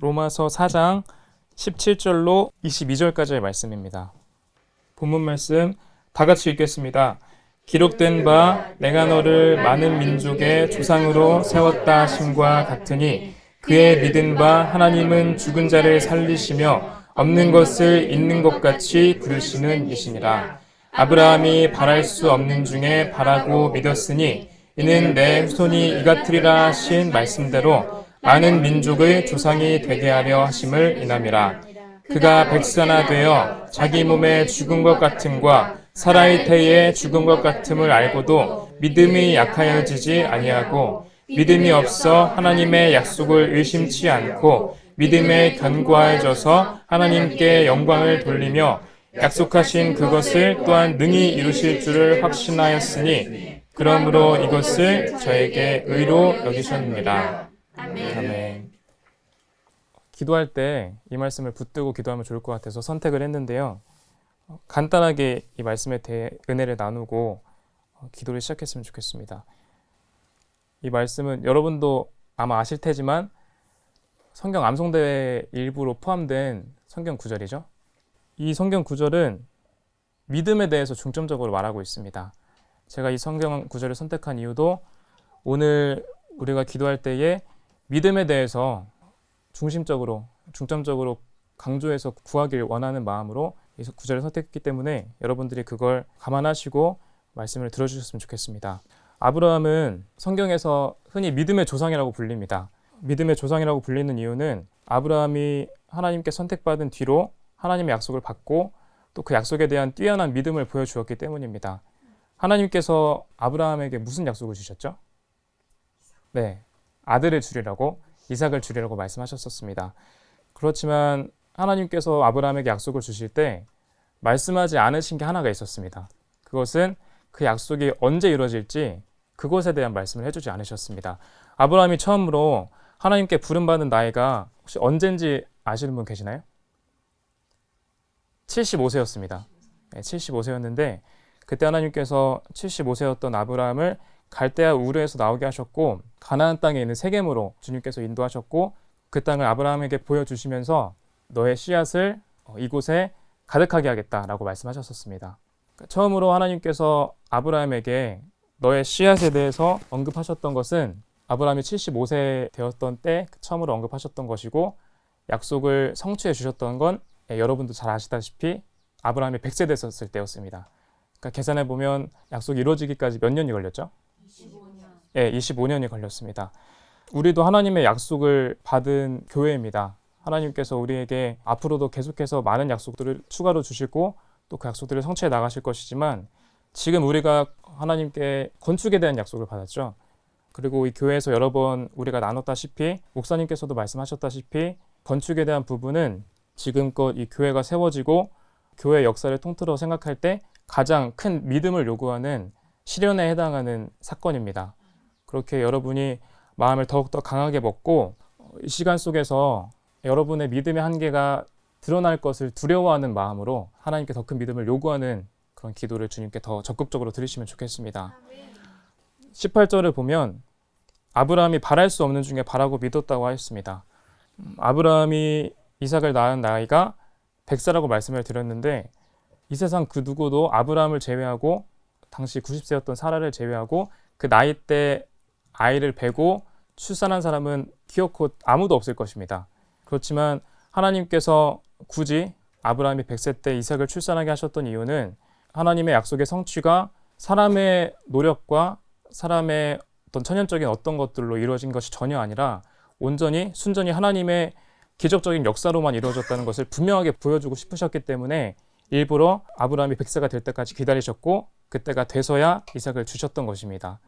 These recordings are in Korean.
로마서 4장 17절로 22절까지의 말씀입니다. 본문 말씀 다 같이 읽겠습니다. 기록된 바 내가 너를 많은 민족의 조상으로 세웠다 하심과 같으니 그의 믿은 바 하나님은 죽은 자를 살리시며 없는 것을 있는 것 같이 부르시는 이시니라. 아브라함이 바랄 수 없는 중에 바라고 믿었으니 이는 내 후손이 이같으리라 하신 말씀대로 많은 민족의 조상이 되게 하려 하심을 인함이라. 그가 백사나 되어 자기 몸에 죽은 것 같음과 살아의 태에 죽은 것 같음을 알고도 믿음이 약하여지지 아니하고 믿음이 없어 하나님의 약속을 의심치 않고 믿음에 견고해져서 하나님께 영광을 돌리며 약속하신 그것을 또한 능히 이루실 줄을 확신하였으니 그러므로 이것을 저에게 의로 여기셨느니라. 아멘. 기도할 때 이 말씀을 붙들고 기도하면 좋을 것 같아서 선택을 했는데요. 간단하게 이 말씀에 대해 은혜를 나누고 기도를 시작했으면 좋겠습니다. 이 말씀은 여러분도 아마 아실 테지만 성경 암송대회 일부로 포함된 성경 구절이죠. 이 성경 구절은 믿음에 대해서 중점적으로 말하고 있습니다. 제가 이 성경 구절을 선택한 이유도 오늘 우리가 기도할 때에 믿음에 대해서 중점적으로 강조해서 구하길 원하는 마음으로 이 구절을 선택했기 때문에 여러분들이 그걸 감안하시고 말씀을 들어주셨으면 좋겠습니다. 아브라함은 성경에서 흔히 믿음의 조상이라고 불립니다. 믿음의 조상이라고 불리는 이유는 아브라함이 하나님께 선택받은 뒤로 하나님의 약속을 받고 또 그 약속에 대한 뛰어난 믿음을 보여주었기 때문입니다. 하나님께서 아브라함에게 무슨 약속을 주셨죠? 네, 아들을 주리라고, 이삭을 주리라고 말씀하셨었습니다. 그렇지만 하나님께서 아브라함에게 약속을 주실 때 말씀하지 않으신 게 하나가 있었습니다. 그것은 그 약속이 언제 이루어질지 그것에 대한 말씀을 해주지 않으셨습니다. 아브라함이 처음으로 하나님께 부름받은 나이가 혹시 언젠지 아시는 분 계시나요? 75세였습니다. 네, 75세였는데 그때 하나님께서 75세였던 아브라함을 갈대아 우르에서 나오게 하셨고 가나안 땅에 있는 세겜으로 주님께서 인도하셨고 그 땅을 아브라함에게 보여주시면서 너의 씨앗을 이곳에 가득하게 하겠다라고 말씀하셨었습니다. 처음으로 하나님께서 아브라함에게 너의 씨앗에 대해서 언급하셨던 것은 아브라함이 75세 되었던 때 처음으로 언급하셨던 것이고 약속을 성취해 주셨던 건 여러분도 잘 아시다시피 아브라함이 100세 됐었을 때였습니다. 그러니까 계산해 보면 약속이 이루어지기까지 몇 년이 걸렸죠? 25년. 네, 25년이 걸렸습니다. 우리도 하나님의 약속을 받은 교회입니다. 하나님께서 우리에게 앞으로도 계속해서 많은 약속들을 추가로 주시고 또 그 약속들을 성취해 나가실 것이지만 지금 우리가 하나님께 건축에 대한 약속을 받았죠. 그리고 이 교회에서 여러 번 우리가 나눴다시피 목사님께서도 말씀하셨다시피 건축에 대한 부분은 지금껏 이 교회가 세워지고 교회 역사를 통틀어 생각할 때 가장 큰 믿음을 요구하는 시련에 해당하는 사건입니다. 그렇게 여러분이 마음을 더욱더 강하게 먹고 이 시간 속에서 여러분의 믿음의 한계가 드러날 것을 두려워하는 마음으로 하나님께 더 큰 믿음을 요구하는 그런 기도를 주님께 더 적극적으로 드리시면 좋겠습니다. 18절을 보면 아브라함이 바랄 수 없는 중에 바라고 믿었다고 하였습니다. 아브라함이 이삭을 낳은 나이가 100세라고 말씀을 드렸는데 이 세상 그 누구도 아브라함을 제외하고 당시 90세였던 사라를 제외하고 그 나이 때 아이를 베고 출산한 사람은 기어코 아무도 없을 것입니다. 그렇지만 하나님께서 굳이 아브라함이 100세 때 이삭을 출산하게 하셨던 이유는 하나님의 약속의 성취가 사람의 노력과 사람의 어떤 천연적인 어떤 것들로 이루어진 것이 전혀 아니라 온전히 순전히 하나님의 기적적인 역사로만 이루어졌다는 것을 분명하게 보여주고 싶으셨기 때문에 일부러 아브라함이 100세가 될 때까지 기다리셨고 그때가 돼서야 이삭을 주셨던 것입니다.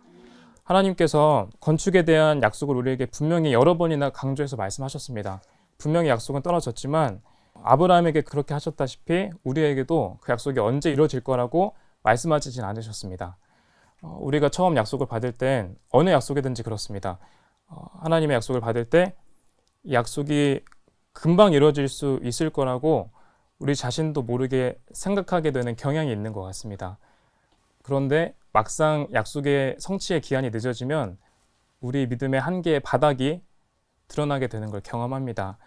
하나님께서 건축에 대한 약속을 우리에게 분명히 여러 번이나 강조해서 말씀하셨습니다. 분명히 약속은 떨어졌지만 아브라함에게 그렇게 하셨다시피 우리에게도 그 약속이 언제 이루어질 거라고 말씀하시진 않으셨습니다. 우리가 처음 약속을 받을 땐 어느 약속이든지 그렇습니다. 하나님의 약속을 받을 때 이 약속이 금방 이루어질 수 있을 거라고 우리 자신도 모르게 생각하게 되는 경향이 있는 것 같습니다. 그런데 막상 약속의 성취의 기한이 늦어지면 우리 믿음의 한계의 바닥이 드러나게 되는 걸 경험합니다.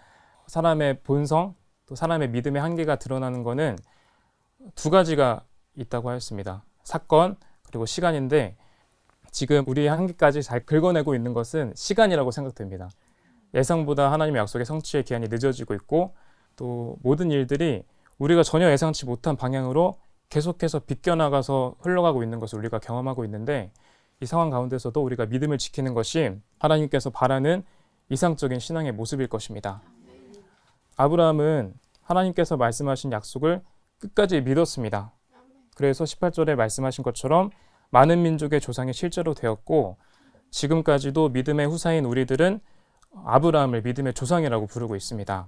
사람의 본성, 또 사람의 믿음의 한계가 드러나는 것은 두 가지가 있다고 하였습니다. 사건 그리고 시간인데 지금 우리의 한계까지 잘 긁어내고 있는 것은 시간이라고 생각됩니다. 예상보다 하나님의 약속의 성취의 기한이 늦어지고 있고 또 모든 일들이 우리가 전혀 예상치 못한 방향으로 계속해서 비껴나가서 흘러가고 있는 것을 우리가 경험하고 있는데 이 상황 가운데서도 우리가 믿음을 지키는 것이 하나님께서 바라는 이상적인 신앙의 모습일 것입니다. 아브라함은 하나님께서 말씀하신 약속을 끝까지 믿었습니다. 그래서 18절에 말씀하신 것처럼 많은 민족의 조상이 실제로 되었고 지금까지도 믿음의 후사인 우리들은 아브라함을 믿음의 조상이라고 부르고 있습니다.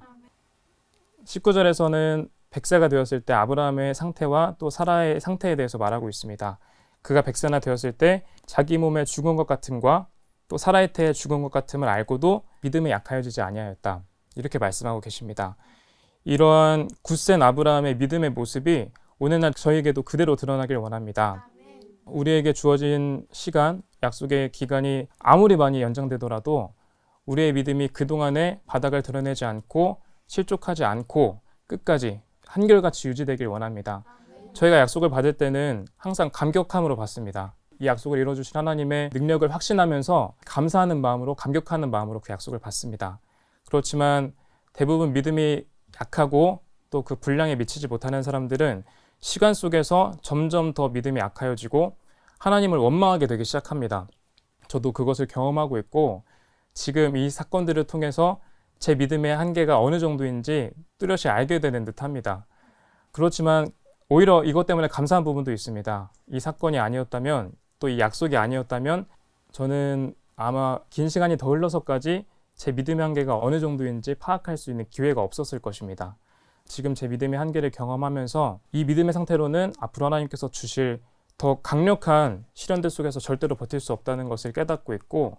19절에서는 100세가 되었을 때 아브라함의 상태와 또 사라의 상태에 대해서 말하고 있습니다. 그가 100세나 되었을 때 자기 몸에 죽은 것 같음과 또 사라의 태에 죽은 것 같음을 알고도 믿음에 약하여지지 아니하였다. 이렇게 말씀하고 계십니다. 이러한 굳센 아브라함의 믿음의 모습이 오늘날 저에게도 그대로 드러나길 원합니다. 우리에게 주어진 시간, 약속의 기간이 아무리 많이 연장되더라도 우리의 믿음이 그동안에 바닥을 드러내지 않고 실족하지 않고 끝까지 한결같이 유지되길 원합니다. 저희가 약속을 받을 때는 항상 감격함으로 받습니다. 이 약속을 이루어주신 하나님의 능력을 확신하면서 감사하는 마음으로 감격하는 마음으로 그 약속을 받습니다. 그렇지만 대부분 믿음이 약하고 또 그 분량에 미치지 못하는 사람들은 시간 속에서 점점 더 믿음이 약하여지고 하나님을 원망하게 되기 시작합니다. 저도 그것을 경험하고 있고 지금 이 사건들을 통해서 제 믿음의 한계가 어느 정도인지 뚜렷이 알게 되는 듯합니다. 그렇지만 오히려 이것 때문에 감사한 부분도 있습니다. 이 사건이 아니었다면 또 이 약속이 아니었다면 저는 아마 긴 시간이 더 흘러서까지 제 믿음의 한계가 어느 정도인지 파악할 수 있는 기회가 없었을 것입니다. 지금 제 믿음의 한계를 경험하면서 이 믿음의 상태로는 앞으로 하나님께서 주실 더 강력한 시련들 속에서 절대로 버틸 수 없다는 것을 깨닫고 있고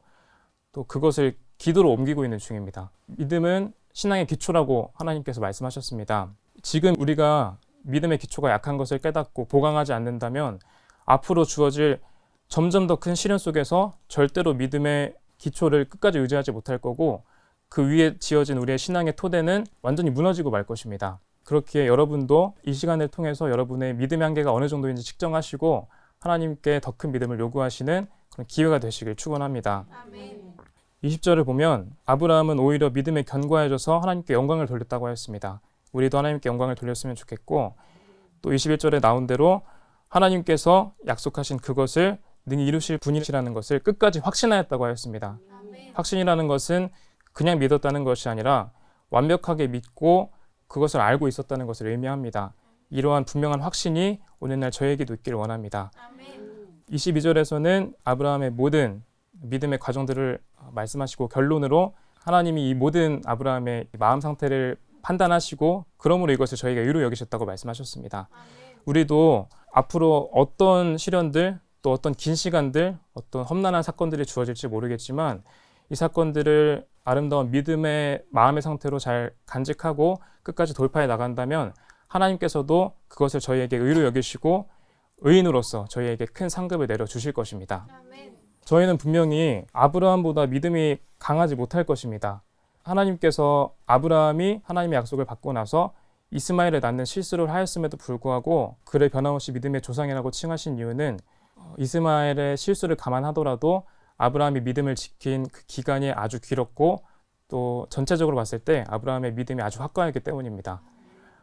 또 그것을 기도로 옮기고 있는 중입니다. 믿음은 신앙의 기초라고 하나님께서 말씀하셨습니다. 지금 우리가 믿음의 기초가 약한 것을 깨닫고 보강하지 않는다면 앞으로 주어질 점점 더 큰 시련 속에서 절대로 믿음의 기초를 끝까지 유지하지 못할 거고 그 위에 지어진 우리의 신앙의 토대는 완전히 무너지고 말 것입니다. 그렇기에 여러분도 이 시간을 통해서 여러분의 믿음의 한계가 어느 정도인지 측정하시고 하나님께 더 큰 믿음을 요구하시는 그런 기회가 되시길 축원합니다. 20절을 보면 아브라함은 오히려 믿음에 견고해져서 하나님께 영광을 돌렸다고 하였습니다. 우리도 하나님께 영광을 돌렸으면 좋겠고 또 21절에 나온 대로 하나님께서 약속하신 그것을 능히 이루실 분이시라는 것을 끝까지 확신하였다고 하였습니다. 확신이라는 것은 그냥 믿었다는 것이 아니라 완벽하게 믿고 그것을 알고 있었다는 것을 의미합니다. 이러한 분명한 확신이 오늘날 저에게도 있기를 원합니다. 22절에서는 아브라함의 모든 믿음의 과정들을 말씀하시고 결론으로 하나님이 이 모든 아브라함의 마음 상태를 판단하시고 그러므로 이것을 저희가 의로 여기셨다고 말씀하셨습니다. 우리도 앞으로 어떤 시련들 또 어떤 긴 시간들 어떤 험난한 사건들이 주어질지 모르겠지만 이 사건들을 아름다운 믿음의 마음의 상태로 잘 간직하고 끝까지 돌파해 나간다면 하나님께서도 그것을 저희에게 의로 여기시고 의인으로서 저희에게 큰 상급을 내려주실 것입니다. 저희는 분명히 아브라함보다 믿음이 강하지 못할 것입니다. 하나님께서 아브라함이 하나님의 약속을 받고 나서 이스마엘을 낳는 실수를 하였음에도 불구하고 그를 변함없이 믿음의 조상이라고 칭하신 이유는 이스마엘의 실수를 감안하더라도 아브라함이 믿음을 지킨 그 기간이 아주 길었고 또 전체적으로 봤을 때 아브라함의 믿음이 아주 확고하기 때문입니다.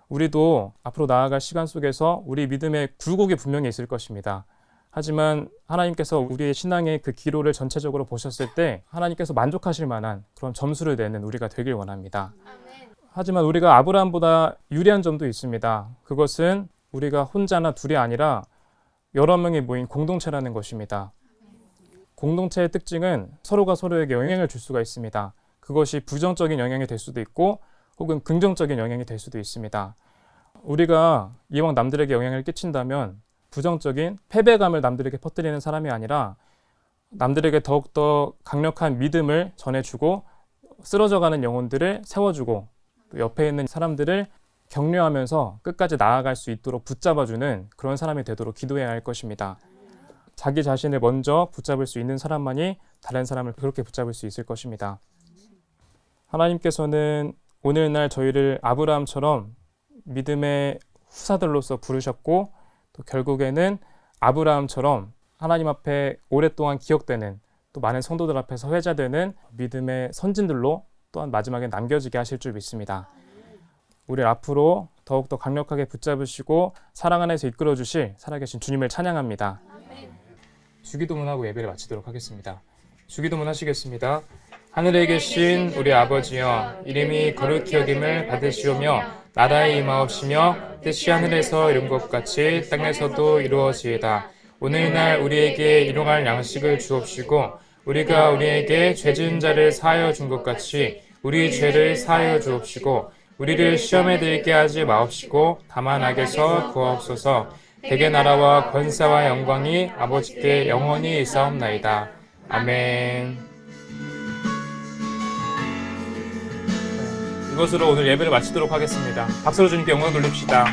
우리도 앞으로 나아갈 시간 속에서 우리 믿음의 굴곡이 분명히 있을 것입니다. 하지만 하나님께서 우리의 신앙의 그 기로를 전체적으로 보셨을 때 하나님께서 만족하실 만한 그런 점수를 내는 우리가 되길 원합니다. 하지만 우리가 아브라함보다 유리한 점도 있습니다. 그것은 우리가 혼자나 둘이 아니라 여러 명이 모인 공동체라는 것입니다. 공동체의 특징은 서로가 서로에게 영향을 줄 수가 있습니다. 그것이 부정적인 영향이 될 수도 있고 혹은 긍정적인 영향이 될 수도 있습니다. 우리가 이왕 남들에게 영향을 끼친다면 부정적인 패배감을 남들에게 퍼뜨리는 사람이 아니라 남들에게 더욱더 강력한 믿음을 전해주고 쓰러져가는 영혼들을 세워주고 또 옆에 있는 사람들을 격려하면서 끝까지 나아갈 수 있도록 붙잡아주는 그런 사람이 되도록 기도해야 할 것입니다. 자기 자신을 먼저 붙잡을 수 있는 사람만이 다른 사람을 그렇게 붙잡을 수 있을 것입니다. 하나님께서는 오늘날 저희를 아브라함처럼 믿음의 후사들로서 부르셨고 또 결국에는 아브라함처럼 하나님 앞에 오랫동안 기억되는 또 많은 성도들 앞에서 회자되는 믿음의 선진들로 또한 마지막에 남겨지게 하실 줄 믿습니다. 우리를 앞으로 더욱더 강력하게 붙잡으시고 사랑 안에서 이끌어 주실 살아계신 주님을 찬양합니다. 주기도문하고 예배를 마치도록 하겠습니다. 주기도문 하시겠습니다. 하늘에 계신 우리 아버지여, 이름이 거룩히 여김을 받으시오며 나라에 임하옵시며 뜻이 하늘에서 이룬 것 같이 땅에서도 이루어지이다. 오늘날 우리에게 일용할 양식을 주옵시고 우리가 우리에게 죄 지은 자를 사하여 준 것 같이 우리 죄를 사하여 주옵시고 우리를 시험에 들게 하지 마옵시고 다만 악에서 구하옵소서. 대개 나라와 권세와 영광이 아버지께 영원히 있사옵나이다. 아멘. 이것으로 오늘 예배를 마치도록 하겠습니다. 박수로 주님께 영광 돌립시다.